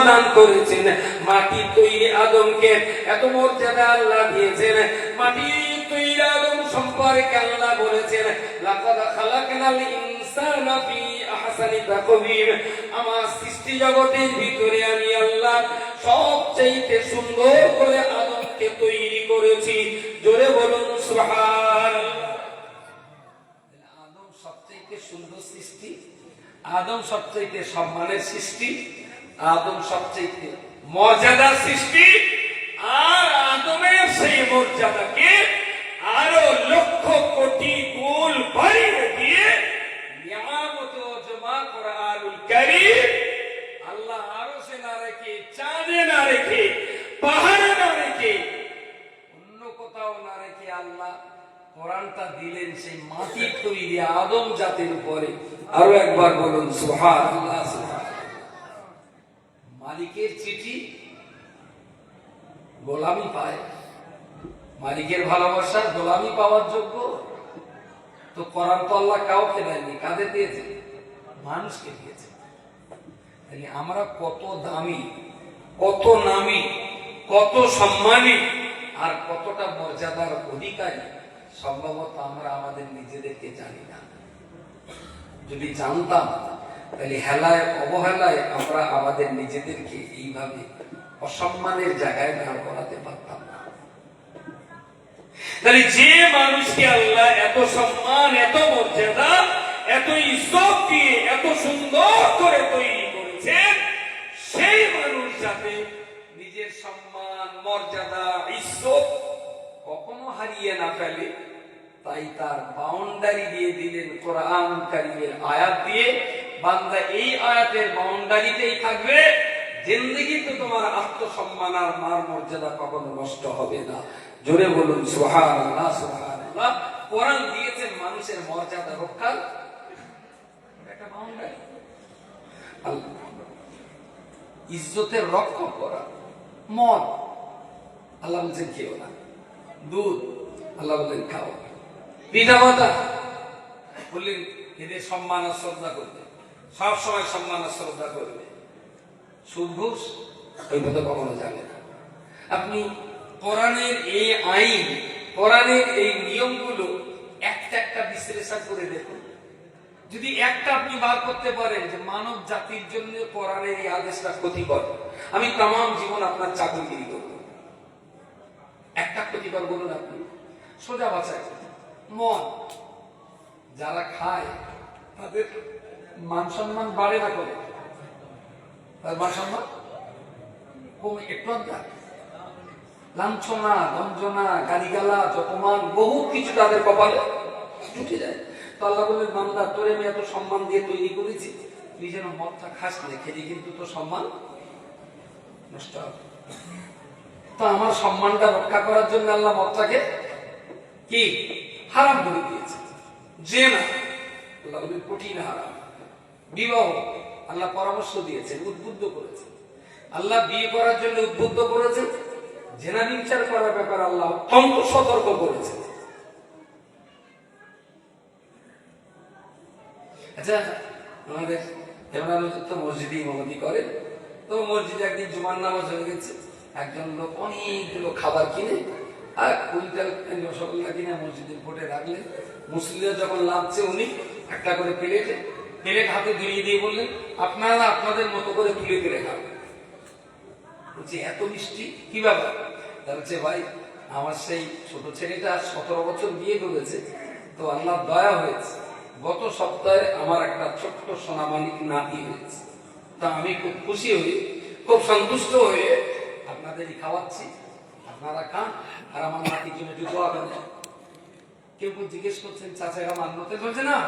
দান করেছেন। মাটি তৈরি আদমকে এত মর্যাদা আল্লাহ দিয়েছেন। মাটি তৈরি আদম সম্পর্কে আল্লাহ বলেছেন, লাকাদ খালাকনাল ইনসানা ফি আহসানি তাকওয়িম। আমার সৃষ্টি জগতের ভিতরে আমি আল্লাহ সবচেয়ে সুন্দর করে আদমকে তৈরি করেছি। জোরে বলুন সুবহানাল্লাহ। আদম সবচেয়ে সুন্দর সৃষ্টি, আদম সবচেয়ে সম্মানের সৃষ্টি, আদম সবচেয়ে মর্যাদার সৃষ্টি। আর আদমের সেই মর্যাদাকে আরো লক্ষ কোটি গুণ বাড়িয়ে দিয়ে নিয়ামত জমা কোরআনুল কারীম আল্লাহ আরশে না রেখে, চাঁদে না রেখে, পাহাড়ে না রেখে, অন্য কোথাও না রেখে আল্লাহ কোরআনটা দিলেন সেই মাটির তৈরি আদম জাতির উপরে। আরো একবার বলুন সুবহানাল্লাহ। মালিকের চিঠি গোলামি পায়, মালিকের ভালোবাসা গোলামি পাওয়ার যোগ্য। তো কোরআন তো আল্লাহ কাউকে দেয়নি, কাদের দিয়েছে? মানুষকে দিয়েছে। আমরা কত দামি, কত নামি, কত সম্মানী আর কতটা মর্যাদার অধিকারী সম্ভবত আমরা আমাদের নিজেদেরকে জানি না। যদি জানতাম তাহলে হেলায় অবহেলায় আমরা আমাদের নিজেদেরকে এইভাবে অসম্মানের জায়গায় দাঁড় করাতে পারতাম না। তাহলে যে মানুষকে আল্লাহ এত সম্মান, এত মর্যাদা, এত ইজ্জত দিয়ে এত সুন্দর করে তৈরি করেছেন, সেই মানুষ যাতে নিজের সম্মান, মর্যাদা, ইজ্জত কখনো হারিয়ে না ফেলে, তাই তার বাউন্ডারি দিয়ে দিলেন কোরআন কারীমের আয়াত দিয়ে। বান্দা এই আয়াতের বাউন্ডারিতেই থাকবে, জিন্দেগিতে তোমার আত্মসম্মান আর মান মর্যাদা কখনো নষ্ট হবে না। জোরে বলুন সুবহানাল্লাহ সুবহানাল্লাহ। কোরআন দিয়েছেন মানুষের মর্যাদা রক্ষার একটা বাউন্ডারি, ইজ্জতের রক্ষা করা। মদ আল্লাহ বলছেন খেও না, দুধ আল্লাহ বললেন খাও, পিতা মাতা বললেন এদের সম্মান আর শ্রদ্ধা করবে, সবসময় সম্মান আর শ্রদ্ধা করবে। সুদ ঘুষ ওই কথা কখনো যাবে না। আপনি কোরআনের এই আইন, কোরআনের এই নিয়মগুলো একটা একটা বিশ্লেষণ করে দেখুন। যদি একটা আপনি বার করতে পারেন যে মানব জাতির জন্য কোরআনের এই আদেশটা ক্ষতিকর, আমি তাম জীবন আপনার চাকরিগিরি করব, একটা ক্ষতিকর বলুন আপনি, সোজা বাঁচায়। মদ যারা খায় তাদের মান সম্মান বাড়ে না করে, তাদের মান সম্মান কমে, একটু লাঞ্ছনা, গঞ্জনা, গালিগালাজ, অপমান, বহু কিছু তাদের কপালে জুটে যায়। তো আল্লাহ বললেন, বান্দা তোরে আমি এত সম্মান দিয়ে তৈরি করেছি, তুই যেন মদটা খাস না, খেলে কিন্তু তোর সম্মান নষ্ট হবে। তো আমার সম্মানটা রক্ষা করার জন্য আল্লাহ মদটাকে কি হারাম করে দিয়েছে। যে না আল্লাহ বললেন কঠিন হারাম। বিবাহ আল্লাহ পরামর্শ দিয়েছেন, উদ্বুদ্ধ করেছেন। আল্লাহ বিয়ে করার জন্য উদ্বুদ্ধ করেছেন, জেনা বিচার করার ব্যাপারে আল্লাহ অত্যন্ত সতর্ক করেছেন। আচ্ছা, আমাদের তো মসজিদে ইমামতি করেন, তো মসজিদে একদিন জুমার নামাজ হয়ে গেছে, একজন লোক অনেকগুলো খাবার কিনে আর কুইন্টাল রসগোল্লা কিনে মসজিদের ভোটে রাখলেন। মুসলিমরা যখন লাভছে উনি একটা করে প্লেট হাতে ধরিয়ে দিয়ে বললেন, আপনারা আপনাদের মতো করে তুলে তুলে খাবেন। বলছি এত মিষ্টি কি ব্যাপার? বলছে ভাই আমার সেই ছোট ছেলেটা 17 বছর বিয়ে করেছে, তো আল্লাহ দয়া হয়েছে, গত সপ্তাহে আমার একটা ছোট্ট সোনামানিক নাতি হয়েছে, তা আমি খুব খুশি হয়ে, খুব সন্তুষ্ট হয়ে আপনাদেরই খাওয়াচ্ছি, আপনারা খান আর আমার নাতির জন্য একটু দোয়া করেন। কেউ জিজ্ঞেস করছেন, চাচা এটা মান্যতে চলছে না?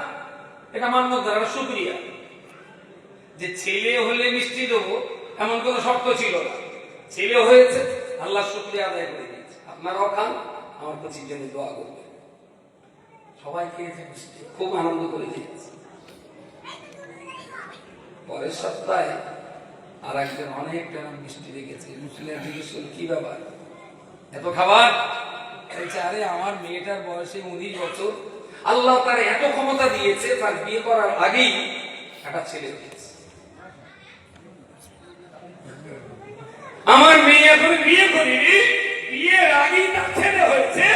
এটা মান্যতা, এটা শুকরিয়া। যে ছেলে হলে মিষ্টি দেবো এমন কোনো শর্ত ছিল না, ছেলে হয়েছে আল্লাহ শুকরিয়া আদায় করে দিয়েছে। আপনারাও খান, আমার কচির জন্য দোয়া করবেন। সবাই খেয়েছে মিষ্টি, খুব আনন্দ করে দিয়েছে। পরের সপ্তাহে আর একজন অনেক টাইম মিষ্টি রেখেছে। মুসলিম জিজ্ঞেস করল, কি ব্যাপার এত খাবার? আরে আমার মেয়েটার বয়সে 19 বছর, আল্লাহ তার এত ক্ষমতা দিয়েছে, তার বিয়ে করার আগেই একটা ছেলে হয়েছে। এখন বিয়ে করিনি, বিয়ের আগেই তার ছেলে হয়েছে,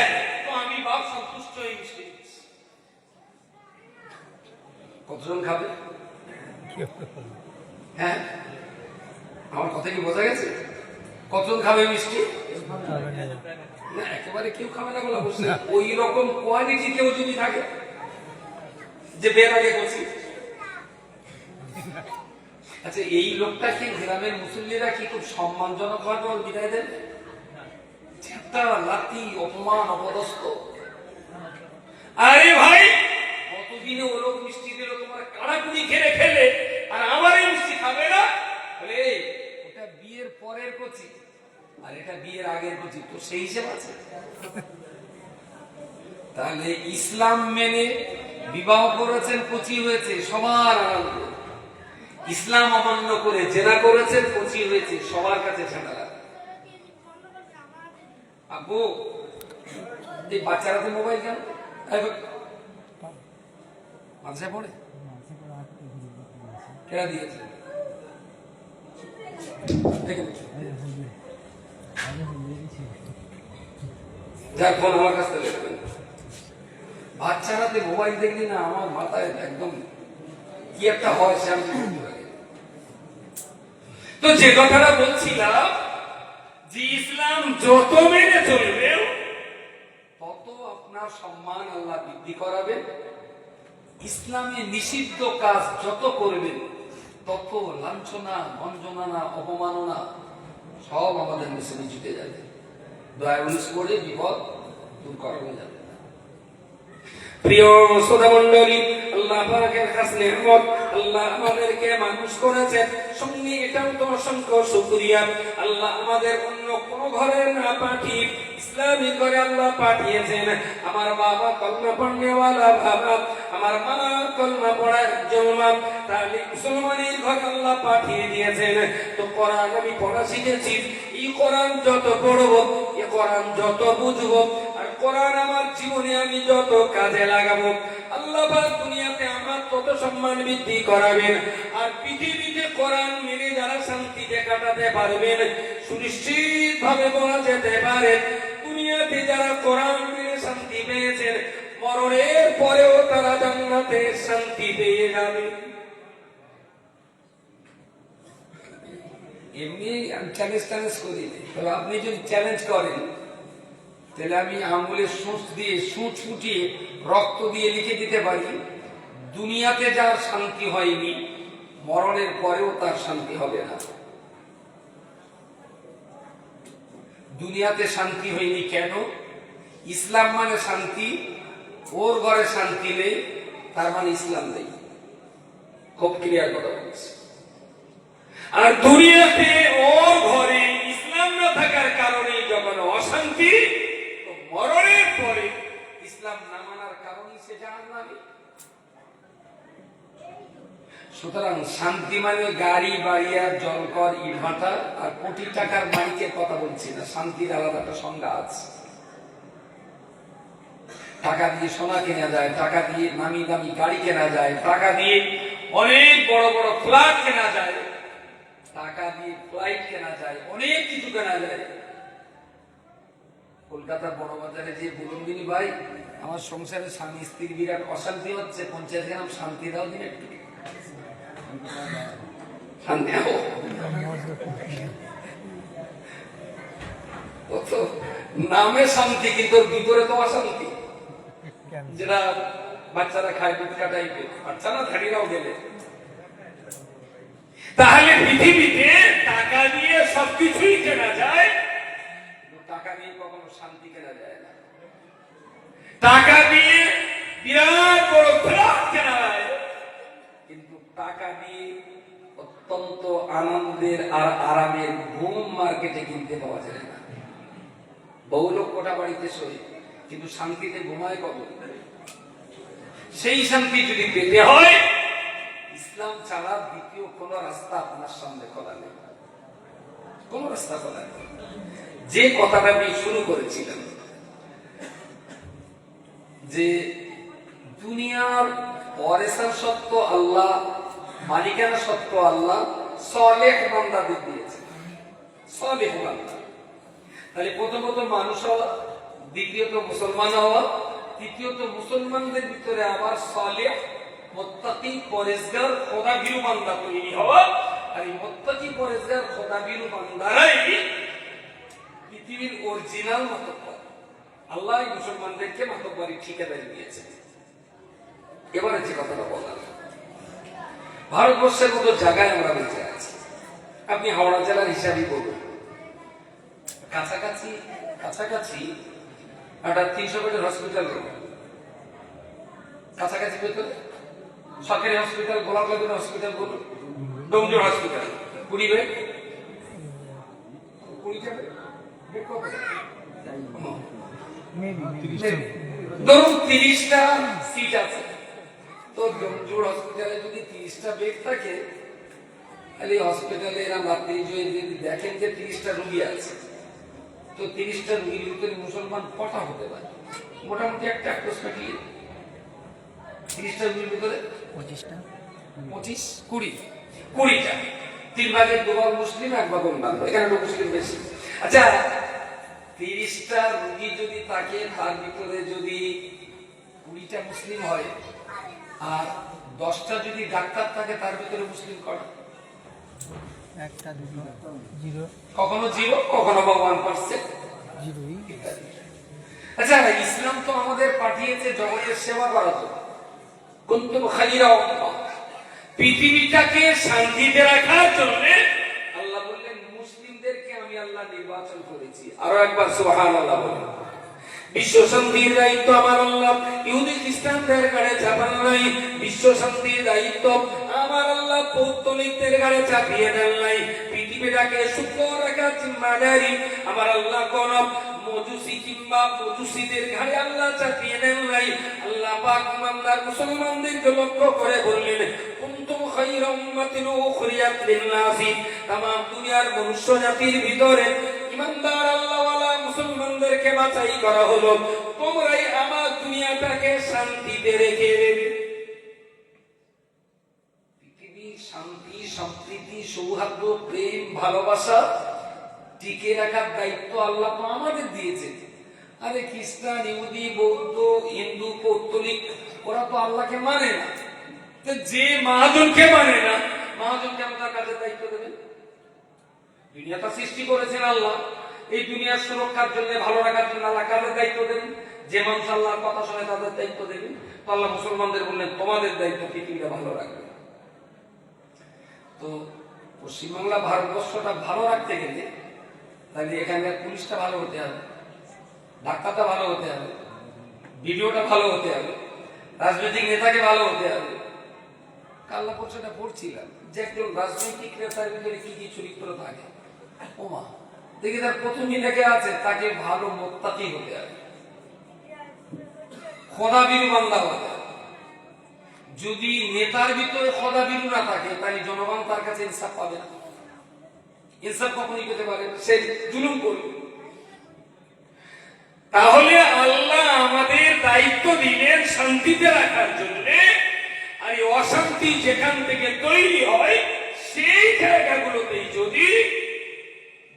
তো আমি বাপ সন্তুষ্ট হয়ে মিষ্টি দিচ্ছি। কতজন খাবে? হ্যাঁ, আমার কথা কি বোঝা গেছে? কতজন খাবে মিষ্টি? না, একেবারে কেউ খাবে না বলে বসে। ওই রকম কোয়ালিটি কেউ যদি থাকে যে বের আগে করছি। আচ্ছা, এই লোকটাকে গ্রামের মুসল্লিরা কি খুব সম্মানজনক ভাবে ওর বিদায় দেন? একটা লাথি, অপমান, অপদস্থ। আরে ভাই, কতদিনে ও লোক মিষ্টি দিল, তোমার কাড়াকুড়ি খেলে খেলে, আর আমার এই মিষ্টি খাবে না? বলে ওটা বিয়ের পরের কচি আর এটা বিয়ের আগের কচি, তো সেই হিসেব আছে। তাহলে ইসলাম মেনে বিবাহ করেছেন, কচি হয়েছে, সবার আনন্দ। ইসলাম অমান্য করে জেনা করেছেন, কচি হয়েছে, সবার কাছে ঝাঁটা। আব্বু, এই বাচ্চারা তো মোবাইল কেন? মাদ্রাসায় পড়ে? কেনা দিয়েছে? যার ফোন আমার কাছ থেকে দেখবেন। বাচ্চারাতে মোবাইল দেখলি না আমার মাথায় একদম কি একটা হয়, সে আমি বুঝতে পারি। তো যে কথাটা বলছিলাম যে ইসলাম যত মেনে চলবে তত আপনার সম্মান আল্লাহ বৃদ্ধি করাবেন। ইসলামে নিষিদ্ধ কাজ যত করবেন তত লাঞ্ছনা, বঞ্চনা, অপমাননা সব আমাদের মুসলিম জুটে যাবে। দয়া উনিশ করে বিপদ দূর করানো যাবে। প্রিয় শ্রোতা মণ্ডলী, আল্লাহ পাকের খাস নিয়ামত, আল্লাহ আমাদেরকে মানুষ করেছেন, সঙ্গে এটাও তো অসংখ্য শুকরিয়া। আল্লাহ আমাদের অন্য কোন ঘরে না পাঠিয়ে ইসলামী ঘরে আল্লাহ পাঠিয়েছেন। আমার বাবা কলমা পড়নেওয়ালা বাবা, আমার মা কলমা পড়া একজন মা, তাহলে মুসলমানের ঘর আল্লাহ পাঠিয়ে দিয়েছেন। তো কোরআন আমি পড়া শিখেছি। এই কোরআন যত পড়বো, এই কোরআন যত বুঝবো, আর কোরআন আমার জীবনে আমি যত কাজে লাগাবো, আল্লাহ পাক দুনিয়াতে আমার তত সম্মান বৃদ্ধি করাবেন। আর পৃথিবীতে কোরআন মেনে যারা শান্তিতে কাটাতে পারবেন, সুনিশ্চিত ভাবে বলা যেতে পারে দুনিয়াতে যারা কোরআন মেনে শান্তি পেয়েছেন, মরণের পরেও তারা জান্নাতে শান্তি পেয়ে যাবে। এমনি আমি চ্যালেঞ্জ করি, তবে আপনি যদি চ্যালেঞ্জ করেন তাহলে আমি আঙুলের সুচ দিয়ে সুচ ফুটিয়ে রক্ত দিয়ে লিখে দিতে পারি, দুনিয়াতে যার শান্তি হয়নি মরণের পরেও তার শান্তি হবে না। দুনিয়াতে শান্তি হয়নি কেন? ইসলাম মানে শান্তি, ওর ঘরে শান্তি নেই, তার মানে ইসলাম নেই। খুব ক্লিয়ার কথা বলছি। আর দুনিয়াতে ওর ঘরে ইসলাম না থাকার কারণে যখন অশান্তি, তো মরণের পরে ইসলাম না মানার কারণে সে জাহান্নামী। সুতরাং শান্তি মানে গাড়ি, বাড়ি আর জলকর, ইটভাটা আর কোটি টাকার মালিকের কথা বলছি না। শান্তির আলাদা একটা সংজ্ঞা আছে। টাকা দিয়ে সোনা কেনা যায়, টাকা দিয়ে নামি দামি গাড়ি কেনা যায়, টাকা দিয়ে অনেক বড় বড় ফ্ল্যাট কেনা যায়, টাকা দিয়ে ফ্লাইট কেনা যায়, অনেক কিছু কেনা যায়। কলকাতার বড় বাজারে যে বলুন দিনি, ভাই আমার সংসারে স্বামী স্ত্রীর বিরাট অশান্তি হচ্ছে, পঞ্চায়েত গ্রাম শান্তি দাও দিন একটু, শান্তি দাও। নামে শান্তি কিন্তু ওর ভিতরে তো অশান্তি। যেটা বাচ্চারা খায় গুটকা টাইপের, বাচ্চারা ধাড়িরাও গেলে। তাহলে পৃথিবীতে টাকা দিয়ে সবকিছুই কেনা যায়, টাকা দিয়ে কখনো শান্তি কেনা যায় না। টাকা দিয়ে বিরাট বড় ফ্ল্যাট কেনা যায়, কিন্তু টাকা দিয়ে অত্যন্ত আনন্দের আর আরামের ঘুম মার্কেটে কিনতে পাওয়া যায় না। বহু লোক কোটা বাড়িতে শোয় কিন্তু শান্তিতে ঘুমায় কত। সেই শান্তি যদি পেতে হয়, ইসলাম ছাড়া দ্বিতীয় কোন রাস্তা আপনার সামনে খোলা নেই, কোন রাস্তা খোলা নেই। যে কথাটা আমি শুরু করেছিলাম যে দুনিয়ার ওয়ারিসার সত্য আল্লাহ, মালিকানা সত্য আল্লাহ, সলেহ বান্দাদের দিয়েছে। সলেহ বান্দা তাহলে প্রথমত মানুষ হওয়া, দ্বিতীয়ত মুসলমান হওয়া, তৃতীয়ত মুসলমানদের ভিতরে আবার সালেহ মুত্তাকি পরেজগার খোদাভীরু বান্দা তৈরি হওয়া। আর এই মুত্তাকি পরেজগার খোদাভীরু বান্দারাই পৃথিবীর অরিজিনাল মাতব্বর। আল্লাহ মুসলমানদেরকে মাতব্বরি ঠিকাদারি দিয়েছে। এবারে যে কথাটা বললাম, ভারতবর্ষের মতো জায়গায় আমরা বেঁচে আছি। আপনি হাওড়া জেলার হিসাবই বলুন, কাছাকাছি কাছাকাছি একটা 300 বেডের হসপিটাল, কাছাকাছি ভেতরে সরকারি হসপিটাল, গোলাপগঞ্জ হসপিটাল বলুন, ডোমজুর হসপিটাল 20 বেড, 20টা বেড কত? ধরুন 30টা সিট আছে। তো ডোমজুর হসপিটালে যদি 30টা বেড থাকে, তাহলে হসপিটালে এরা রাত্রি যদি দেখেন যে 30টা রোগী আছে, তো 30টা রোগীর ভিতরে মুসলমান কটা হতে পারে? মোটামুটি একটা অ্যাপ্রক্সিমেটলি 30টা রোগীর ভিতরে 25টা, 20টা। 3 ভাগের 2 ভাগ মুসলিম, 1 ভাগ অন্যান্য। এখানে মুসলিম বেশি। আচ্ছা, 30টা রোগী যদি থাকে, তার ভিতরে যদি 20টা মুসলিম হয় আর 10টা যদি ডাক্তার থাকে, তার ভিতরে মুসলিম কটা? একটা, দুটো, জিরো, কখনো 0, কখনো বা 1%। জিরোই। আচ্ছা, ইসলাম তো আমাদের পাঠিয়েছে জগতের সেবা করার জন্য। কুনতুম খায়রা উম্মাহ, পৃথিবীটাকে শান্তিতে রাখার জন্য আল্লাহ বললেন মুসলিমদেরকে আমি আল্লাহ নির্বাচন করেছি। আরো একবার সুবহানাল্লাহ বলেন। বিশ্ব শান্তির দায়িত্ব আমার আল্লাহ ইহুদি খ্রিস্টানদের ঘাড়ে চাপান নাই। বিশ্ব শান্তির দায়িত্ব আমার আল্লাহ পৌত্তলিকদের ঘাড়ে চাপিয়ে দেন নাই। পৃথিবীটাকে সুস্থ রাখার জিম্মাদারি আমার আল্লাহ কোন মজুসি কিংবা মজুসিদের ঘাড়ে আল্লাহ চাপিয়ে দেন নাই। আল্লাহ পাক ইমানদার মুসলমানদেরকে লক্ষ্য করে বললেন, কুনতুম খায়রা উম্মাতিন উখরিয়াত লিন-নাসি, তামাম দুনিয়ার মনুষ্য জাতির ভিতরে ইমানদার আল্লাহওয়ালা মুসলমানদেরকে বাছাই করা হলো, তোমরাই আমার দুনিয়াটাকে শান্তিতে রেখে দেবে। পৃথিবীর শান্তি, সম্প্রীতি, সৌহার্দ্য, প্রেম, ভালোবাসা টিকে রাখার দায়িত্ব আল্লাহ তো আমাদের দিয়েছে। আরে খ্রিস্টান, ইহুদি, বৌদ্ধ, হিন্দু, পৌত্তলিক ওরা তো আল্লাহকে মানে না। তো যে মহাজনকে মানে না, মহাজনকে আমাদের কাজের দায়িত্ব দেবেন? দুনিয়াটা সৃষ্টি করেছেন আল্লাহ, এই দুনিয়ার সুরক্ষার জন্য, ভালো রাখার জন্য আল্লাহ কাদের দায়িত্ব দেবেন? যে মানুষ আল্লাহর কথা শুনে তাদের দায়িত্ব দেবেন। তো আল্লাহ মুসলমানদের বললেন তোমাদের দায়িত্ব পৃথিবীটা ভালো রাখবে। তো পশ্চিমবাংলা, ভারতবর্ষটা ভালো রাখতে গেলে তাহলে এখানকার পুলিশটা ভালো হতে হবে, ডাক্তারটা ভালো হতে হবে, ভিডিওটা ভালো হতে হবে, রাজনৈতিক নেতাকে ভালো হতে হবে। কাল্লা পরশটা পড়ছিলাম যে একজন রাজনৈতিক নেতার ভিতরে কি কি চরিত্র থাকে। ওমা, দেখি তার প্রথমই লেগে আছে তাকে ভালো মুত্তাকি হতে হবে, খোদাভীরু বান্দা হতে হবে। যদি নেতার ভিতরে খোদাভীরু না থাকে, তাহলে জনগণ তার কাছে ইনসাফ পাবে না। ইনসাফ কখনই পেতে পারে না, সে জুলুম করবে। তাহলে আল্লাহ আমাদের দায়িত্ব দিলেন শান্তিতে রাখার জন্য। আর এই অশান্তি যেখান থেকে তৈরি হয়, সেই জায়গাগুলোতেই যদি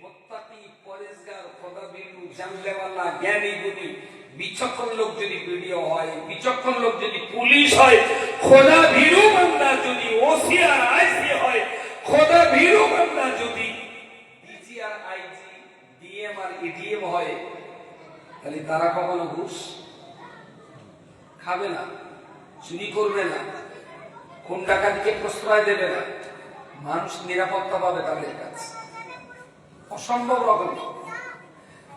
মুত্তাকি, পরেজগার, খোদাভীরু, জানলেওয়ালা, জ্ঞানী, গুণী, বিচক্ষণ লোক যদি ভিডিও হয়, বিচক্ষণ লোক যদি পুলিশ হয়, খোদা ভীরু বান্দা যদি ওসি আর আইসি হয়, খোদা ভীরু বান্দা যদি ডিজি আর আইজি, ডিএম আর এডিএম হয়, তাহলে তারা কখনো ঘুষ খাবে না, চুরি করবে না, কোন ডাকাতিকে প্রশ্রয় দেবে না, মানুষ নিরাপত্তা পাবে তাদের কাছে। অসম্ভব রকম।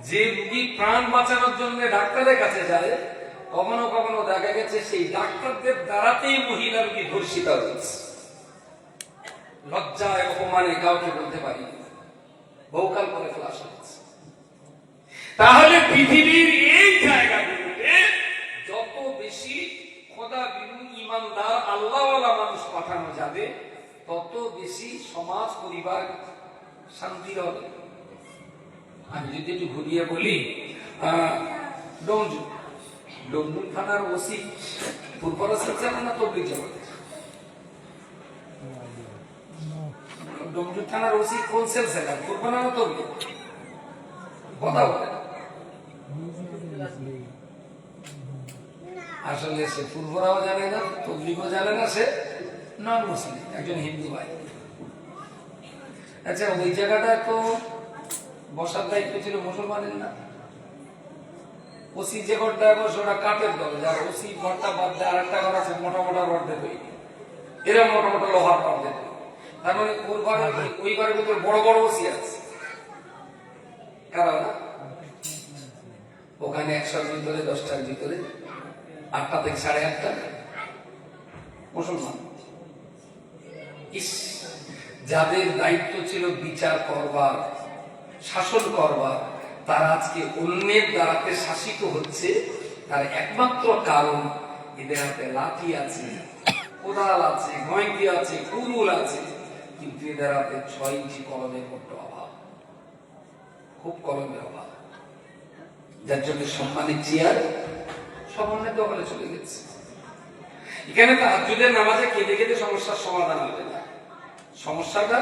যে রোগী প্রাণ বাঁচানোর জন্য ডাক্তারের কাছে যায়, কখনো কখনো দেখা গেছে সেই ডাক্তারদের দ্বারাতেই মহিলা রোগী ধর্ষিতা হয়েছে। লজ্জায় অপমানে কাউকে বলতে পারি, বহুকাল পরে ফ্লাশ হয়েছে। তাহলে পৃথিবীর এই জায়গাগুলোতে যত বেশি খোদাভীরু, ঈমানদার, আল্লাহওয়ালা মানুষ পাঠানো যাবে, তত বেশি সমাজ, পরিবার শান্তির হবে। আমি যদি একটু ঘুরিয়ে বলি, ডোমজুর থানার ওসি পূর্বরা শিলচর না তবলিগ জামাত? ডোমজুর থানার ওসি কোন সেলসেলার, পূর্বরা না তবলিগ? কথা বলে না। আসলে সে পূর্বরাও জানে না, তবলিগও জানে না, সে নন মুসলিম, একজন হিন্দু ভাই। আচ্ছা, ওই জায়গাটা তো বসার দায়িত্ব ছিল মুসলমানের না? ওসি যে ঘরটায় বসে ওটা কাঠের দল, যার ওসি ঘরটা বাদ দেয় আর একটা ঘর আছে মোটা মোটা রড দিয়ে তৈরি, এরা মোটা মোটা লোহার রড দিয়ে তৈরি। তার মানে ওর ঘরে, ওই ঘরের ভিতরে বড় বড় ওসি আছে। কারণ ওখানে 100-র ভিতরে 10টার ভিতরে 8টা থেকে 8:30 মুসলমান। ইস, যাদের দায়িত্ব ছিল বিচার করবার, শাসন করবার, তারা আজকে অন্যের দ্বারাতে শাসিত হচ্ছে। তার একমাত্র কারণ এদের হাতে লাঠি আছে, কোদাল আছে, গয়কি আছে, কুরুল আছে, কিন্তু এদের হাতে 6 ইঞ্চি কলমের বড্ড অভাব, খুব কলমের অভাব। যার জন্য সম্মানের চেয়ার সব অন্যের দখলে চলে গেছে। এখানে তাহাজ্জুদের নামাজে কেঁদে কেঁদে সমস্যার সমাধান হবে না। সমস্যাটা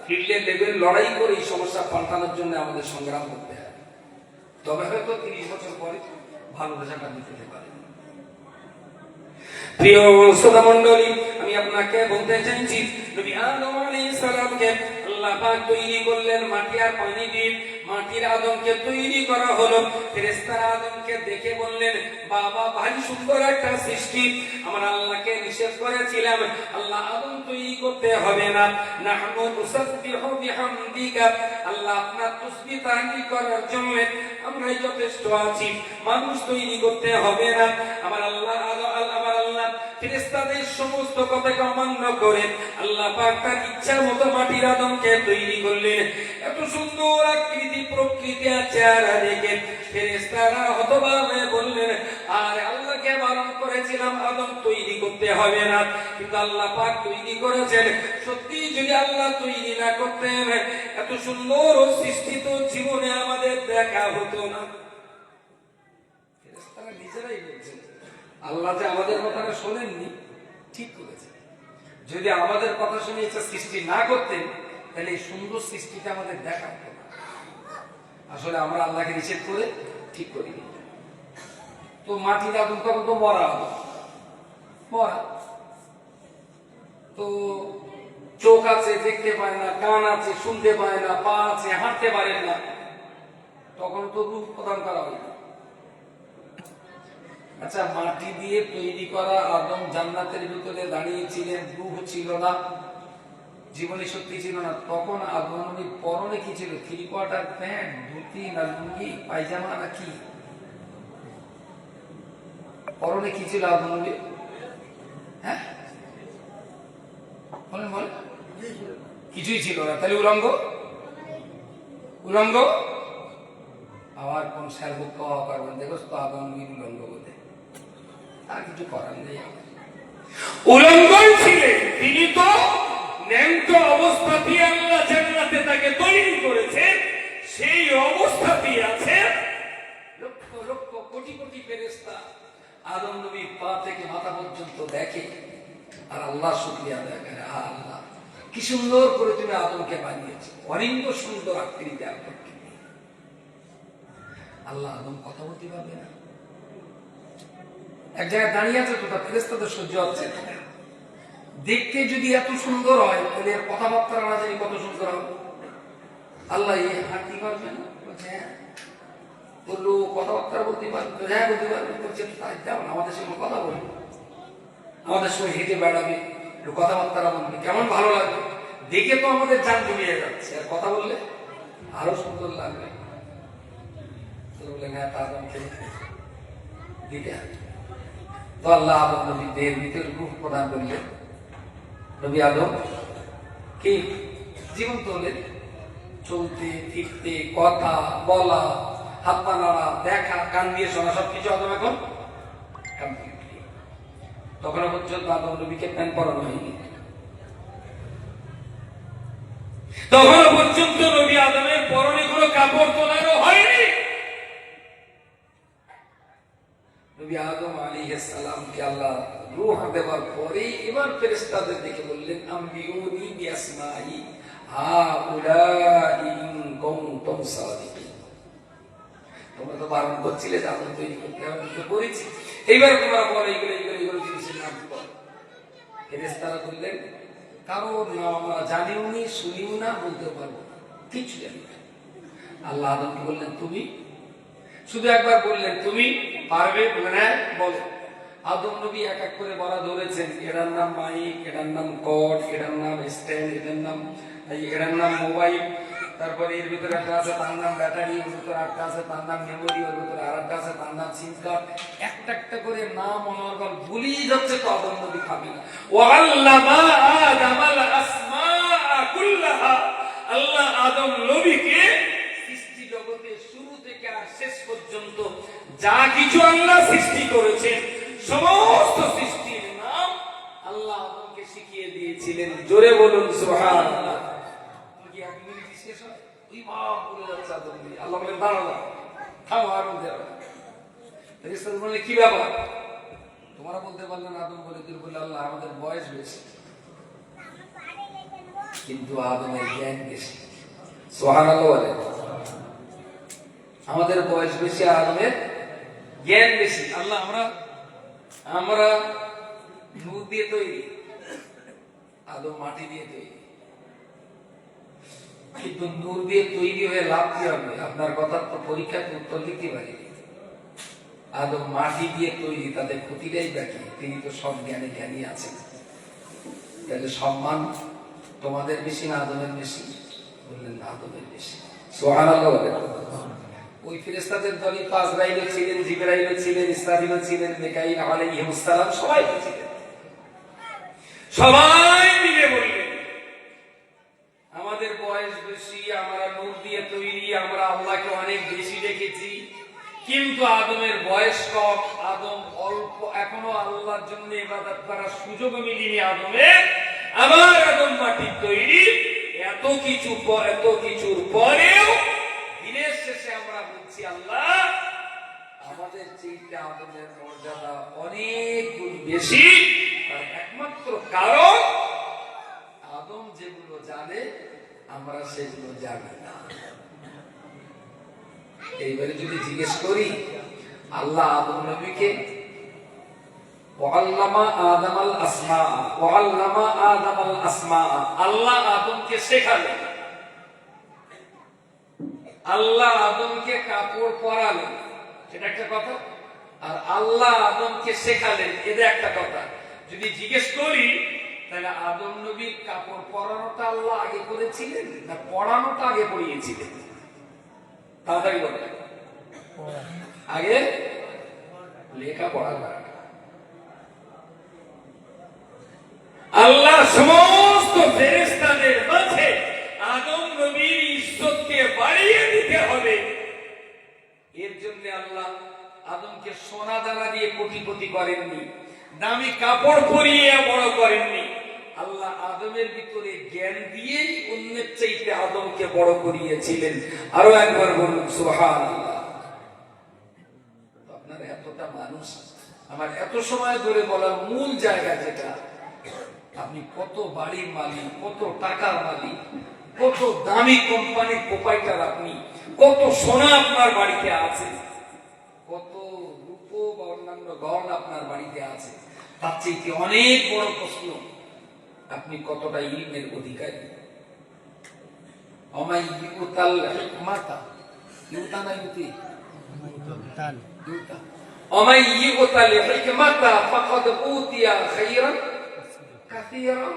ফিল্ডে লেভেল লড়াই করে এই সমস্যা পাল্টানোর জন্য আমাদের সংগ্রাম করতে হবে। তবে হয়তো 30 বছর পরে ভালো রেজাল্ট আমি দিতে পারি। প্রিয় শ্রোতা মণ্ডলী, আমি আপনাকে বলতে চাইছি, নবী আদম আলাইহিস সালামকে আল্লাহ পাক তৈরি করলেন মাটি আর পানি দিয়ে। মাটির আদমকে তৈরি করা হলো। ফেরেশতারা আদমকে দেখে বললেন, বাবা ভারী সুন্দর একটা সৃষ্টি, আমরা আল্লাহকে নিষেধ করেছিলাম আল্লাহ আদম তৈরি করতে হবে না। নাহনু নুসাব্বিহু বিহামদিকা, আল্লাহ আপনার তাসবিহ তাহলিল করার জন্য আমরাই যথেষ্ট আছি, মানুষ তৈরি করতে হবে না। আমার আল্লাহ ফেরেশতাদের সমস্ত কথাকে অমান্য করে আল্লাহ পাক তার ইচ্ছা মতো মাটির আদমকে তৈরি করলেন। এত সুন্দর আকৃতি প্রকৃতি চেহারা দেখে ফেরেশতারা হতবাক হয়ে বললেন, আরে আল্লাহকে বারণ করেছিলাম আদম তৈরি করতে হবে না, কিন্তু আল্লাহ পাক তৈরি করেছেন। সত্যি যদি আল্লাহ তৈরি না করতেন এত সুন্দর সৃষ্টি তো জীবনে আমাদের দেখা হতো না। ফেরেশতারা নিজেরাই বলছেন, আল্লাহ যে আমাদের কথাটা শোনেননি, ঠিক করেছে। যদি আমাদের কথা শুনে এটা সৃষ্টি না করতেন তাহলে এই সুন্দর সৃষ্টিটা আমাদের দেখা হতো না। আসলে আমরা আল্লাহকে নিষেধ করে ঠিক করি। তো মাটির আদম তখন তো মরা তো চোখ আছে, দেখতে পায় না, কান আছে, শুনতে পায় না, পা আছে, হাঁটতে পারে না, তখন তো রূপ প্রদান করা হয়। আচ্ছা, মাটি দিয়ে তৈরি করা আদম জান্নাতের ভিতরে দাঁড়িয়েছিলেন, রূহ ছিল না, জীবনী শক্তি ছিল না, তখন আদম নবীর পরনে কি ছিল? 3/4 প্যান্ট, ধুতি না লুঙ্গি, পায়জামা না কি? পরনে কি ছিল আদম নবীর? হ্যাঁ বলেন বলেন, কিছুই ছিল না। তাহলে উলঙ্গ আবার কোন স্যার খাওয়া পারবেন, দেখো তো আদম নবীর উলঙ্গ বলে, আর কিছু করার নেই। উলঙ্গন ছিলেন তিনি, তো ন্যাংটো অবস্থাতেই আল্লাহ জান্নাতে তাকে তৈরি করেছেন, সেই অবস্থাতেই আছে। লক্ষ লক্ষ কোটি কোটি ফেরেশতা আদম নবীর পা থেকে মাথা পর্যন্ত দেখে আর আল্লাহ শুকরিয়া আদায় করে, আল্লাহ কি সুন্দর করে তুমি আদমকে বানিয়েছো, অনিন্দ সুন্দর আকৃতি আদমকে। আল্লাহ আদম কথা বলতে পারবে না, এক জায়গায় দাঁড়িয়ে আছে তো, তার ফেরেশতাদের সহ্য হচ্ছে না। দেখতে যদি এত সুন্দর হয় তাহলে এর কথাবার্তা না জানি কত সুন্দর হবে। আল্লাহ হাঁটতে পারবে না, বলছে হ্যাঁ। বললো কথাবার্তা বলতে পারবে, হ্যাঁ বলতে পারবে। বলছে তাই যাও না, আমাদের সঙ্গে কথা বলবে, আমাদের সঙ্গে হেঁটে বেড়াবে, একটু কথাবার্তা বলবে, কেমন ভালো লাগবে। দেখে তো আমাদের জান জুড়িয়ে যাচ্ছে, আর কথা বললে আরো সুন্দর লাগবে। বললেন হ্যাঁ, তার দিকে তো আল্লাহ আদম নবী দেহের ভিতরে রূহ প্রদান করলেন। নবী আদম কি জীবন্ত হলেন, চলতে ফিরতে, কথা বলা, হাত পা নাড়া, দেখা, কান দিয়ে শোনা, সবকিছু আদম এখন তখন পর্যন্ত আদম নবীকে প্যান্ট পরানো হয়নি। তখন পর্যন্ত নবী আদমের পরনে কোনো কাপড় তোলানো হয়নি। নবী আদম আলাইহিস সালামকে আল্লাহ রূহ দেওয়ার পরে এবার ফেরেশতাদের দেখে বললেন, আম্বিউনি বিআসমাই হাউলাই ইন কুনতুম সাদিকিন। করছিলে যে আদম তৈরি করতে হবে, আমি তো করেছি, এইবার তোমরা বলো এইগুলো জিনিসের নাম বল। ফেরেশতারা বললেন কারোর নাম আমরা জানিও নি, শুনিও না, বলতে পারবো না, কিছু জানি না। আল্লাহ আদমকে বললেন তুমি, শুধু একবার বললেন তুমি পারবে, বললেন হ্যাঁ বলো। আদম নবী এক এক করে বলা ধরেছেন, এটার নাম মাইক, এটার নাম কর্ড, এটার নাম স্ট্যান্ড, এটার নাম মোবাইল, তারপরে এর ভিতরে একটা আছে তার নাম ব্যাটারি, ওর ভিতরে একটা আছে তার নাম মেমোরি, ওর ভিতরে আর একটা আছে তার নাম সিম কার্ড। একটা একটা করে নাম অনর্গল বলেই যাচ্ছে, তো আদম নবী খাবি না। ওয়াল্লামা আদামাল আসমাআ কুল্লাহা, আল্লাহ আদম নবীকে সৃষ্টি জগতে শুরু থেকে আর শেষ পর্যন্ত যা কিছু আল্লাহ সৃষ্টি করেছেন সমস্ত সৃষ্টির নাম আল্লাহ আদমকে শিখিয়ে দিয়েছিলেন। জোরে বলুন সুবহানাল্লাহ। কি এক মিনিট শেষ হয়, ওই বাপ বলে যাচ্ছে আদম নবী। আল্লাহ বলেন দাঁড়াও দাঁড়াও, থামো, আর বলতে হবে না। ফেরেশতারা বললেন কি ব্যাপার, তোমরা বলতে পারলে না? আদম বলে দিল, বলে আল্লাহ আমাদের বয়স বেশি কিন্তু আদমের জ্ঞান বেশি। সুবহানাল্লাহ বলে, আমাদের বয়স বেশি আর আদমের জ্ঞান বেশি। আল্লাহ আমরা নূর দিয়ে তৈরি, আদম মাটি দিয়ে তৈরি, কিন্তু নূর দিয়ে তৈরি হয়ে লাভ কি হবে? আপনার কথার তো পরীক্ষাতে উত্তর লিখতে পারিনি। আদম মাটি দিয়ে তৈরি, তাদের ক্ষতিটাই দেখি, তিনি তো সব জ্ঞানী আছেন। তাহলে সম্মান তোমাদের বেশি না আদমের বেশি? বললেন না, আদমের বেশি। সুবহানাল্লাহ বলেন। ওই ফেরেশতাদের দলই তো আজরাইল ছিলেন, জিবরাইল ছিলেন, ইসরাফিল ছিলেন, মিকাইল আলাইহিস সালাম, সবাই ছিলেন। সবাই মিলে বললেন আমাদের বয়স বেশি, আমরা নূর দিয়ে তৈরি, আমরা আল্লাহকে অনেক বেশি দেখেছি, কিন্তু আদমের বয়স কম, আদম অল্প, এখনো আল্লাহর জন্য ইবাদত করার সুযোগ মিলেনি আদমের। আমার আদম মাটির তৈরি, এত কিছুর পরেও দিনের শেষে আমরা বলছি আল্লাহ আমাদের চেয়ে আদমের মর্যাদা অনেক গুণ বেশি। আর একমাত্র কারণ আদম যেগুলো জানে আমরা সেগুলো জানি না। এইবারে যদি জিজ্ঞেস করি, আল্লাহ আদম নবীকে আল্লাহ আদমকে শেখালেন, আল্লাহ আদমকে কাপড় পরালেন, এটা একটা কথা। আর আল্লাহ আদমকে শেখালেন, এটা একটা কথা। যদি জিজ্ঞেস করি তাহলে আদম নবীর কাপড় পরানোটা আল্লাহ আগে করেছিলেন না পড়ানোটা আগে পড়িয়েছিলেন? তাড়াতাড়ি বলে, আগে লেখাপড়া করা। আল্লাহ সমস্ত ফেরেশতাদের মাঝে আদম নবীর ইজ্জতকে বাড়িয়ে দিতে হবে, এর জন্য আল্লাহ আদমকে সোনা দানা দিয়ে কোটিপতি করেননি, দামি কাপড় পরিয়ে বড় করেননি। আল্লাহ আদমের ভিতরে জ্ঞান দিয়েই অন্যের চাইতে আদমকে বড় করিয়েছিলেন। আরো একবার বলুন সুবহানাল্লাহ। আপনার এতটা মানুষ, আমার এত সময় ধরে বলার মূল জায়গা যেটা, আপনি কত বাড়ির মালিক, কত টাকার মালিক, কত দামি কোম্পানির প্রোপাইটার, আপনি কত সোনা আপনার বাড়িতে আছে, কত রূপো বা অন্যান্য গহনা আপনার বাড়িতে আছে, তার চেয়ে অনেক বড় প্রশ্ন আপনি কতটা ইলমের অধিকারী। অমাই ইউতাল হিকমাতা, ইউতা না ইউতি, ইউতা, অমাই ইউতাল হিকমাতা ফাকাদ উতিয়া খায়রান কাসীরা।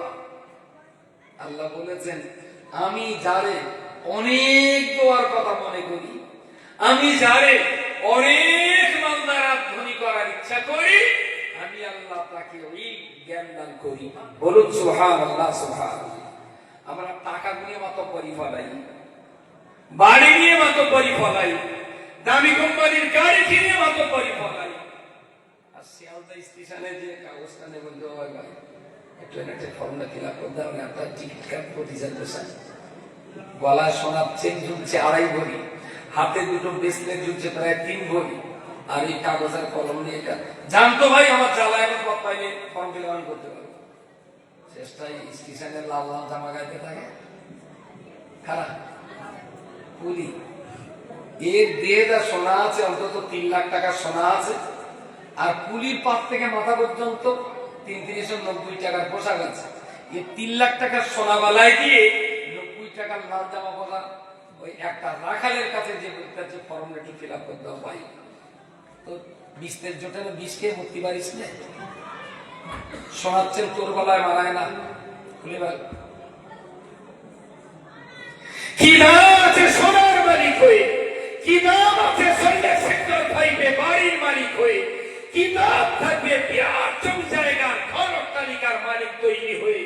আল্লাহ বলেছেন, আমি যারে অনেক দোয়ার কথা মনে করি, আমি যারে অনেক মালদার ধনী করার ইচ্ছা করি, আমি আল্লাহ তাকে ওই জ্ঞান দান করি। বলুন সুবহানাল্লাহ সুবহানাল্লাহ। আমরা টাকা নিয়ে মাত্র পরিফলাই, বাড়ি নিয়ে মাত্র পরিফলাই, দামি কোম্পানির গাড়ি কিনে মাত্র পরিফলাই। আর শিয়ালদা স্টেশনে যে কাগজটা নেই, বলতে হয় ভাই একটু একটা ফর্মটা ফিল আপ করতে হবে, আপনার টিকিট কাটবো, রিজার্ভ বসা, গলায় সোনার চেন ঝুলছে 2.5 ভরি, হাতে দুটো ব্রেসলেট ঝুলছে প্রায় 3 ভরি, আর এই কাগজের কলম নিয়ে জানতো ভাই আমার জ্বালা এখন পথ পাইলে ফর্ম ফিল আপ করতে পারবো। শেষটাই স্টেশনের লাল লাল জামা গাইতে থাকে, খারাপ কুলি এর দেহে যা সোনা আছে অন্তত 3 লাখ টাকার সোনা আছে, আর পুলির পাত থেকে মাথা পর্যন্ত 3,390 টাকার পোশাক আছে। এই 3 লাখ টাকার সোনাবালায় দিয়ে 90 টাকার লাল জামা পরা ওই একটা রাখালের কাছে যে বলতে ফর্মুলাটি ফিল আপ করতে হবে, ভাই তো 20 জোটে না 20 খেয়ে মুক্তি পারিস না, শোনাচ্ছেন তোর গলায় মারায় না, খুলে বল। কি দাম আছে সোনার মালিক হয়ে, কি দাম আছে সন্ধ্যা সেক্টর 5-এ বাড়ির মালিক হয়ে, কি দাম থাকবে বিরাট জমি জায়গার ঘর অট্টালিকার মালিক তৈরি হয়ে।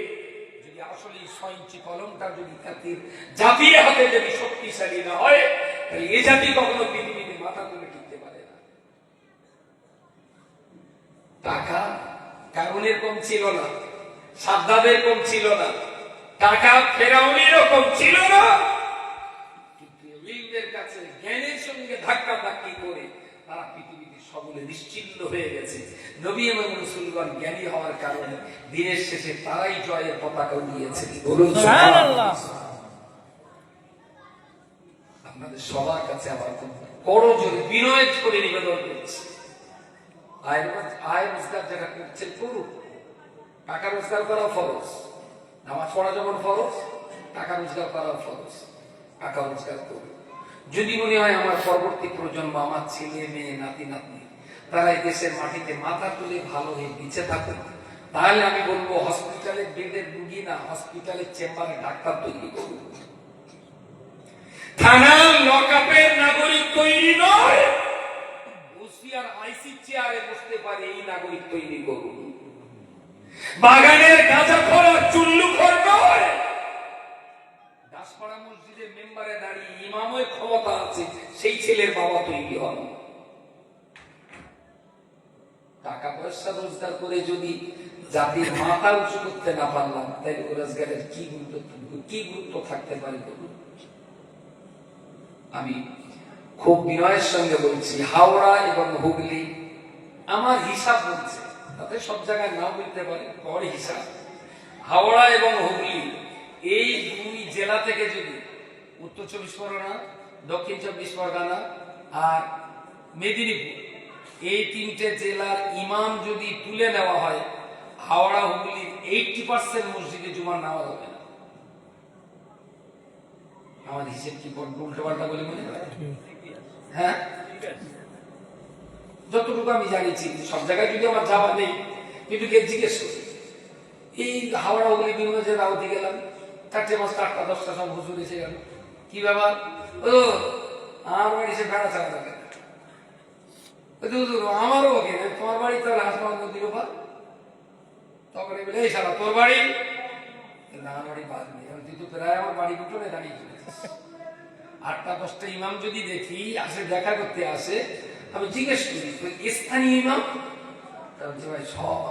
যদি আসলে 6 ইঞ্চি কলমটা যদি জাতির জাতির হাতে যদি শক্তিশালী না হয়, তাহলে এই জাতি কখনো পৃথিবীতে মাথা তুলে টিকতে পারে না। টাকা কারণের কম ছিল না, সাদ্দাদের কম ছিল না, টাকা ফেরাউনেরও কম ছিল না, কিন্তু ইলমের কাছে জ্ঞানের সঙ্গে ধাক্কা ধাক্কি করে তারা পৃথিবীতে সকলে নিশ্চিহ্ন হয়ে গেছে। নবী এবং রাসূলগণ জ্ঞানী হওয়ার কারণে দিনের শেষে তারাই জয়ের পতাকা উড়িয়েছেন। বলুন সুবহানাল্লাহ। আপনাদের সবার কাছে আমার খুব করজোরে বিনয় করে নিবেদন করছি, আয় রোজগার যারা করছেন করুন। টাকা রোজগার করা ফরজ, নামাজ পড়া যেমন ফরজ, টাকা রোজগার করা ফরজ। টাকা রোজগার করুন। যদি মনে হয় আমার পরবর্তী প্রজন্ম, আমার ছেলে মেয়ে নাতি নাতনি, তারা এই দেশের মাটিতে মাথা তুলে ভালো হয়ে বেঁচে থাকুন, তাহলে আমি বলবো হসপিটালে বেডের রুগী না, হসপিটালের চেম্বারে ডাক্তার তৈরি করুন। থানার লকআপের নাগরিক তৈরি নয়, ওসি আর আইসি চেয়ারে বসতে পারে এই নাগরিক তৈরি করুন। বাগানের গাঁজাখোর আর চুল্লুখোর নয়, দাসপাড়া মসজিদের মেম্বারে দাঁড়িয়ে ইমামের ক্ষমতা আছে সেই ছেলের বাবা তৈরি হন। টাকা পয়সা রোজগার করে যদি জাতির মাথা উঁচু করতে না পারলাম, তাই রোজগারের কি গুরুত্ব থাকতে পারে বলুন। আমি খুব বিনয়ের সঙ্গে বলছি, হাওড়া এবং হুগলি আমার হিসাব বলছে, তাতে সব জায়গায় নাও বলতে পারে, বড় হিসাব। হাওড়া এবং হুগলি এই 2 জেলা থেকে যদি উত্তর 24 পরগনা, দক্ষিণ 24 পরগনা আর মেদিনীপুর এই 3টে জেলার ইমাম যদি তুলে নেওয়া হয়, হাওড়া হুগলির 80% মসজিদে জুমার নামাজ হবে না। আমার হিসেব কি উল্টো পাল্টা বলে মনে হয়? হ্যাঁ, যতটুকু আমি জানিছি, সব জায়গায় যদি আমার যাওয়া নেই, কিন্তু কে জিজ্ঞেস করি, এই হাওড়া হুগলি বিভিন্ন জায়গায় আউতে গেলাম, 4টে 5টা 8টা 10টা সব হুজুর এসে গেল, কি ব্যাপার? ও আমার বাড়ি সে ভেড়া ছাড়া থাকে, আমারও ওকে, তোমার বাড়ি তাহলে হাসপাতাল নদীর ওপর, তখন বলে এই সারা তোর বাড়ি না, আমার বাড়ি বাদ নেই, তুই তো প্রায় আমার বাড়ি উঠোনে দাঁড়িয়ে চলেছিস। 8টা 10টা ইমাম যদি দেখি আসে, দেখা করতে আসে, আমি জিজ্ঞেস করি স্থানীয় ইমাম, ভাই সব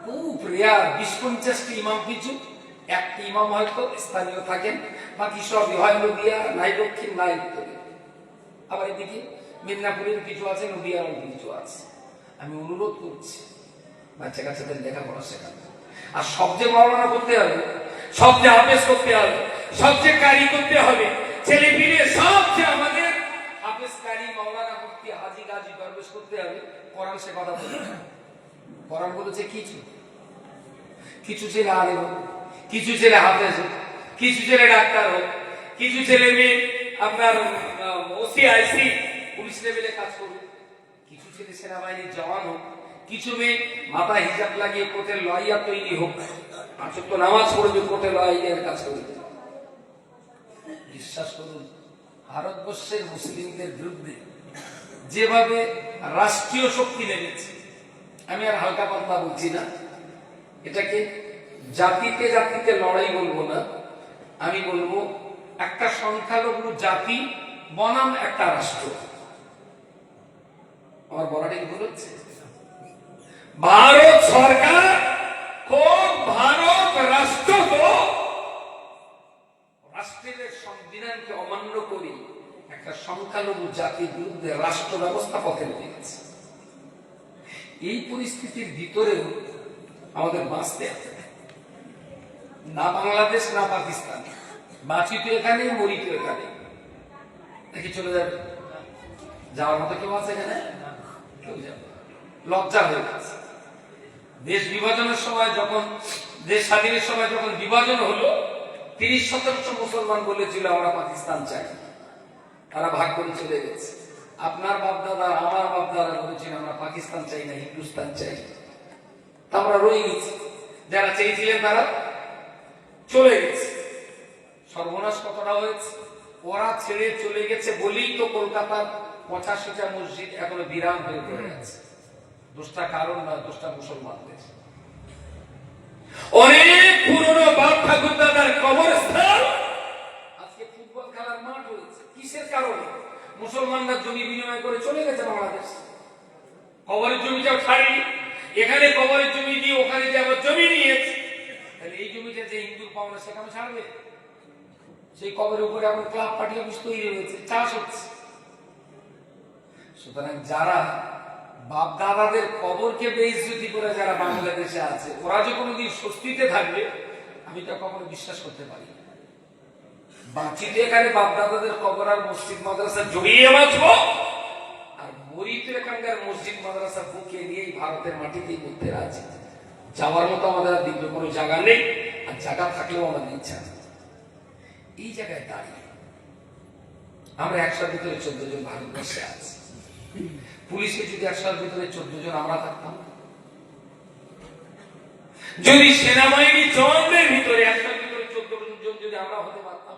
খুব রেয়ার, 20-50টি ইমাম পিছু একটি ইমাম হয়তো স্থানীয় থাকেন, বাকি সবই হয় নদিয়া, নাই দক্ষিণ, নাই উত্তরে। আবার এদিকে মেদিনীপুরের কিছু আছে, নদিয়ার কিছু আছে। আমি অনুরোধ করছি বাচ্চা কাচ্চাদের লেখাপড়া শেখাতে, আর সবচেয়ে মাওলানা করতে হবে, সবচেয়ে হাফেজ করতে হবে, সবচেয়ে কারি করতে হবে, ছেলে পিলে সবচেয়ে আমাদের হাফেজ, কারি, মাওলানা, মুফতি, হাজি, গাজী, দরবেশ করতে হবে। কোরআন সে কথা বলে, কোরআন বলেছে কিছু ছেলে আলেম হোক, কিছু ছেলে হাফেজ হোক, কিছু ছেলে ডাক্তার হোক, কিছু ছেলে মেয়ে আপনার ওসি আইসি পুলিশ লেভেলে কাজ করুক, কিছু ছেলে সেনাবাহিনীর জওয়ান হোক, কিছু মেয়ে মাথা হিজাব লাগিয়ে কোর্টের লয়ার তৈরি হোক, আসলে তো নামাজ পড়বে কোর্টের লয়ারের কাজ করবে। বিশ্বাস করুন, ভারতবর্ষের মুসলিমদের বিরুদ্ধে যেভাবে রাষ্ট্রীয় শক্তি নেমেছে, আমি আর হালকা পাতলা বলছি না, এটাকে জাতিতে জাতিতে লড়াই বলবো না, আমি বলবো একটা সংখ্যালঘু জাতি বনাম একটা রাষ্ট্র। আমার বলাটা কি ভুল হচ্ছে? ভারত সরকার কোন ভারত রাষ্ট্র তো রাষ্ট্রের সংবিধানকে অমান্য করে একটা সংখ্যালঘু জাতির বিরুদ্ধে রাষ্ট্র ব্যবস্থা পথে নেমে গেছে। এই পরিস্থিতির ভিতরেও আমাদের বাঁচতে হবে, না বাংলাদেশ না পাকিস্তান, বাঁচি তো এখানে, মরি তো এখানে। নাকি চলে যাবে? যাওয়ার মতো কেউ আছে এখানে? কেউ যাবে না। লজ্জা হয়ে গেছে। দেশ বিভাজনের সময় যখন, দেশ স্বাধীনের সময় যখন বিভাজন হলো, 30% মুসলমান বলেছিল আমরা পাকিস্তান চাই, তারা ভাগ করে চলে গেছে। আপনার বাপদাদা, আমার বাপদাদা বলেছিল আমরা পাকিস্তান চাই না, হিন্দুস্তান চাই। তা আমরা রয়ে গেছি, যারা চেয়েছিলেন তারা চলে গেছে। সর্বনাশ কতটা হয়েছে, ওরা ছেড়ে চলে গেছে বলেই তো কলকাতার 85টা মসজিদ এখনো বিরাম হয়ে পড়ে আছে। দোষটা কারণ না, দোষটা মুসলমানদের। অনেক পুরনো বাপ ঠাকুর দাদার কবরস্থান আজকে ফুটবল খেলার মাঠ হয়েছে। কিসের কারণে? মুসলমানরা জমি বিনিময় করে চলে গেছে বাংলাদেশ। কবরের জমিটাও ছাড়ি, এখানে কবরের জমি দিয়ে ওখানে যে আবার জমি নিয়েছে। তাহলে এই জমিটা যে হিন্দুর পাওনা সেখানে ছাড়বে? সেই কবরের উপরে এখন ক্লাব পার্টি অফিস তৈরি হয়েছে, চাষ হচ্ছে। সুতরাং যারা বাপ দাদাদের কবরকে বেইজ্জতি করে যারা বাংলাদেশে আছে, ওরা যে কোনোদিন স্বস্তিতে থাকবে আমি তা কখনো বিশ্বাস করতে পারি না। বাঁচিতে এখানে বাপ দাদাদের কবর আর মসজিদ মাদ্রাসা জড়িয়ে বাঁচবো, আর মরিতে এখানকার মসজিদ মাদ্রাসা বুকে নিয়েই ভারতের মাটিতেই মধ্যে আছে। যাওয়ার মতো আমাদের আর দ্বিতীয় কোনো জায়গা নেই, আর জায়গা থাকলেও আমাদের ইচ্ছা নেই। এই জায়গায় দাঁড়িয়ে আমরা 100 ভিতরে 14 জন ভারতবর্ষে আছি। পুলিশে যদি 100 ভিতরে 14 জন আমরা থাকতাম, যদি সেনাবাহিনী জওয়ানদের ভিতরে 100 ভিতরে 14 জন যদি আমরা হতে পারতাম,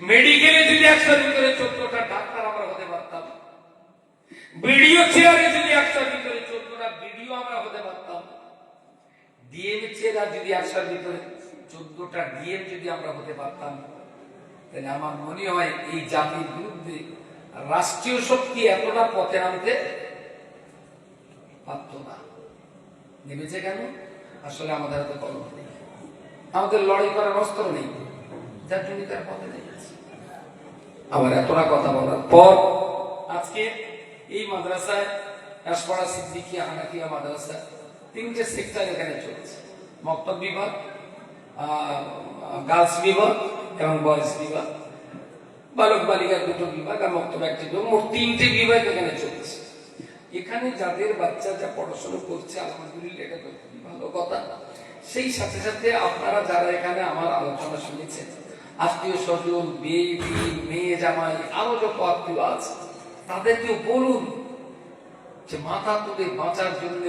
মেডিকেলে যদি 100 ভিতরে 14টা ডাক্তার আমরা হতে পারতাম, বিডিও চেয়ারে যদি 100 ভিতরে 14টা বিডিও আমরা হতে পারতাম, ডিএম চেয়ার যদি 100 ভিতরে 14টা ডিএম যদি আমরা হতে পারতাম, তাহলে আমার মনে হয় এই জাতির বিরুদ্ধে রাষ্ট্রীয় শক্তি এতটা পথে নামতে পারত না। নেমেছে কেন? আসলে আমাদের হাতে কলম নেই, আমাদের লড়াই করার অস্ত্র নেই, যার জন্য তার পথে নেমেছে। আবার এতটা কথা বলার পর আজকে এই মাদ্রাসায় রাসপাড়া সিদ্দিকিয়া হানাফিয়া মাদ্রাসা 3টে সেক্টর এখানে চলছে। মক্তব বিভাগ, গার্লস বিভাগ এবং বয়েজ বিভাগ, বালক বালিকার 2টো বিভাগ আর মক্তব 1টি বিভাগ, মোট 3টে বিভাগ এখানে চলছে। এখানে যাদের বাচ্চা যা পড়াশোনা করছে আলহামদুলিল্লাহ, এটা তো খুবই ভালো কথা। সেই সাথে সাথে আপনারা যারা এখানে আমার আলোচনা শুনেছেন, আত্মীয় স্বজন, মেয়ে জামাই, আরো যত আত্মীয় আছে, তাদেরকেও বলুন যে মাথা তুলে বাঁচার জন্য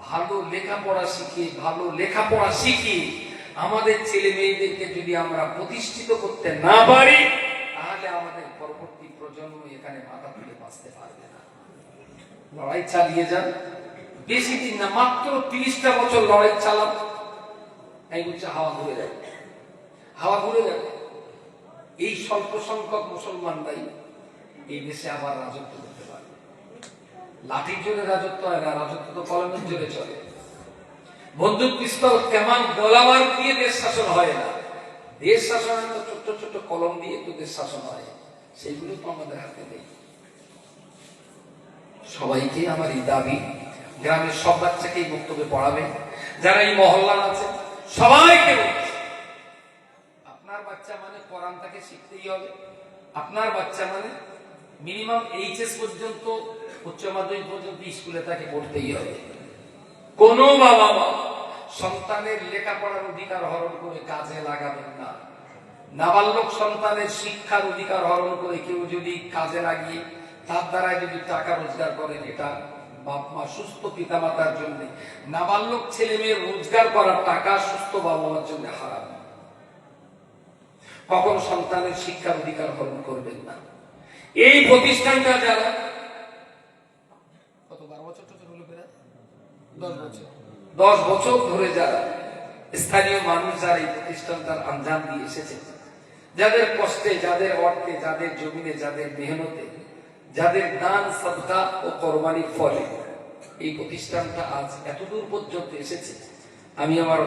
ভালো লেখাপড়া শিখি আমাদের ছেলে মেয়েদেরকে যদি আমরা প্রতিষ্ঠিত করতে না পারি, তাহলে আমাদের পরবর্তী প্রজন্ম এখানে মাথা তুলে বাঁচতে পারবে না। লড়াই চালিয়ে যান, বেশি দিন না, মাত্র 30টা বছর লড়াই চালান, এই হচ্ছে হাওয়া ঘুরে যাবে। এই স্বল্প সংখ্যক মুসলমানরাই এই দেশে আবার রাজত্ব করতে পারে। লাঠির জোরে রাজত্ব হয় না, রাজত্ব তো কলমের জোরে চলে। বন্দুক পিস্তল কামান গোলাবারুদ দিয়ে দেশ শাসন হয় না। দেশ শাসনের তো ছোট্ট ছোট্ট কলম দিয়ে তো দেশ শাসন হয়, সেইগুলো তো আমাদের হাতে নেই। সবাইকে আমার এই দাবি, গ্রামের সব বাচ্চাকে এই বক্তব্যে পড়াবেন, যারা এই মহল্লার আছে সবাইকে বলছি, আপনার বাচ্চা মানে কোরআন তাকে শিখতেই হবে। আপনার বাচ্চা মানে মিনিমাম এইচএস পর্যন্ত, উচ্চ মাধ্যমিক পর্যন্ত স্কুলে তাকে পড়তেই হবে। কোন বাবা মা সন্তানের লেখাপড়ার অধিকার হরণ করে কাজে লাগাবেন না। নাবালক সন্তানের শিক্ষার অধিকার হরণ করে কেউ যদি কাজে লাগিয়ে তার দ্বারা যদি টাকা রোজগার করেন, এটা বাপ মা সুস্থ পিতা মাতার জন্য, নাবালক ছেলে মেয়ের রোজগার করার টাকা সুস্থ বাবা মার জন্য হারাম। কখন সন্তানের শিক্ষার অধিকার হরণ করবেন না। এই প্রতিষ্ঠানটা যারা কত 12 বছর হলো, 10 বছর ধরে যারা স্থানীয় মানুষ যারা এই প্রতিষ্ঠানটার আঞ্জাম দিয়ে এসেছে, যাদের কষ্টে, যাদের অর্থে, যাদের জমিনে, যাদের মেহনতে, যাদের দান সাদকা ও কোরবানির ফলে এই প্রতিষ্ঠানটা আজ এতদূর পর্যন্ত এসেছে, আমি আমার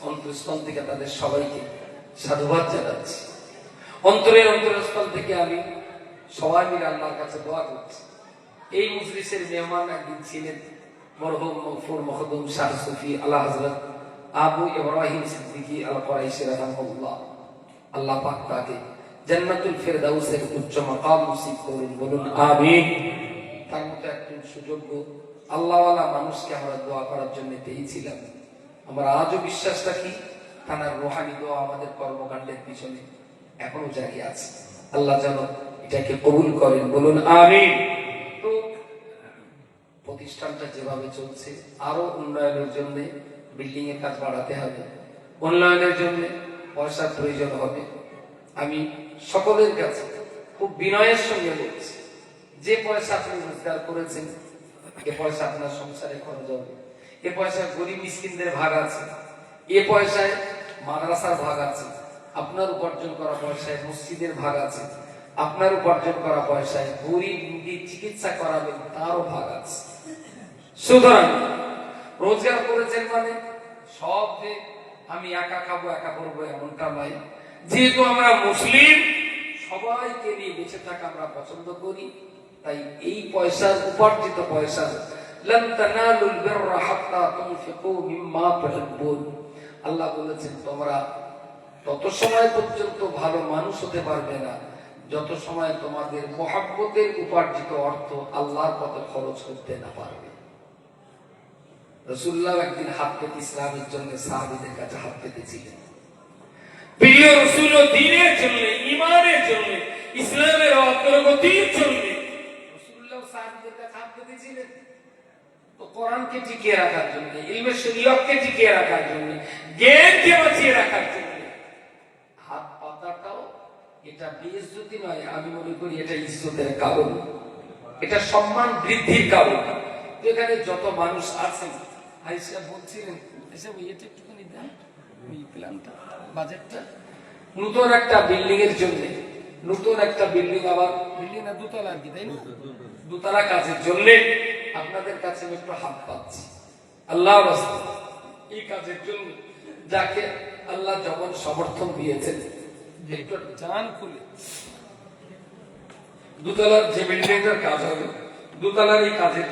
অন্তঃস্থল থেকে তাদের সবাইকে সাধুবাদ জানাচ্ছি। অন্তরস্থল থেকে আমি সবাই মিলে আল্লাহর কাছে দোয়া করছি। এই মজলিসের মেহমান একদিন ছিলেন মরহুম মগফুর মখদুম শাহ সুফি আলা হযরত আবু ইব্রাহিম সিদ্দিকী আল কুরাইশি রাহিমাহুল্লাহ। আল্লাহ পাক তাকে জান্নাতুল ফেরদাউসের উচ্চ মাকাম নসিব করুন, বলুন আমিন। তার মতো একজন সুযোগ্য আল্লাহওয়ালা মানুষকে আমরা দোয়া করার জন্য পেয়েছিলাম। আমরা আজও বিশ্বাস রাখি তার রোহানি দোয়া আমাদের কর্মকাণ্ডের পিছনে এখনো জারি আছে। আল্লাহ যেন এটাকে কবুল করেন, বলুন আমিন। তো প্রতিষ্ঠানটা যেভাবে চলছে আরো উন্নয়নের জন্য বিল্ডিং এর কাজ বাড়াতে হবে, উন্নয়নের জন্য পয়সার প্রয়োজন হবে। আমি সকলের কাছে খুব বিনয়ের সঙ্গে বলছি, যে পয়সা আপনি রোজগার করেছেন এ পয়সা আপনার সংসারে খরচ হবে, এ পয়সায় গরিব মিসকিনদের ভাগ আছে, এ পয়সায় মাদ্রাসার ভাগ আছে, আপনার উপার্জন করা পয়সায় মসজিদের ভাগ আছে, আপনার উপার্জন করা পয়সায় গরিব রোগীর চিকিৎসা করাবেন তারও ভাগ আছে। সুতরাং রোজগার করেছেন মানে সব যে আমি একা খাবো একা করবো এমনটা নয়। যেহেতু আমরা মুসলিম, সবাইকে নিয়ে বেঁচে থাকা আমরা পছন্দ করি, তাই এই পয়সার উপার্জিত পয়সা লান তানালুল বিররা হাত্তা তুনফিকু মিম্মা তুহিব্বুন, আল্লাহ বলেছেন তোমরা তত সময় পর্যন্ত ভালো মানুষ হতে পারবে না যত সময় তোমাদের মহব্বতের উপার্জিত অর্থ আল্লাহর পথে খরচ করতে না পারবে। রাসূলুল্লাহ একদিন হাত পেতে ইসলামের জন্য সাহাবীদের কাছে হাত পেতেছিলেন। প্রিয় রাসূল দ্বীনের জন্য, ঈমানের জন্য, ইসলামের অগ্রগতির জন্য রাসূলুল্লাহ সাহাবীদের কাছে হাত পেতেছিলেন তো কোরআনকে টিকিয়ে রাখার জন্য, ইলমে শরীয়তকে টিকিয়ে রাখার জন্য, জ্ঞানকে বাঁচিয়ে রাখার জন্য। হাত পাতাটাও এটা বেইজ্জতি নয়, আমি মনে করি এটা ইজ্জতের কারণ, এটা সম্মান বৃদ্ধির কারণ। যেখানে যত মানুষ আছেন, আয়েশা বলছিলেন এসব এটা একটুখানি দেন ওই প্ল্যানটা, বাজেটটা নতুন একটা বিল্ডিং এর জন্য, নতুন একটা বিল্ডিং, আবার বিল্ডিং না দোতলা আর কি, তাই না, দোতলা কাজের জন্য আপনাদের কাছে আমি একটু হাত পাচ্ছি আল্লাহর রাস্তায়, এই কাজের জন্য যাকে আল্লাহ যেমন সমর্থন দিয়েছেন একটু জান খুলে দোতলার যে বিল্ডিং এর কাজ হবে, দোতলার এই কাজের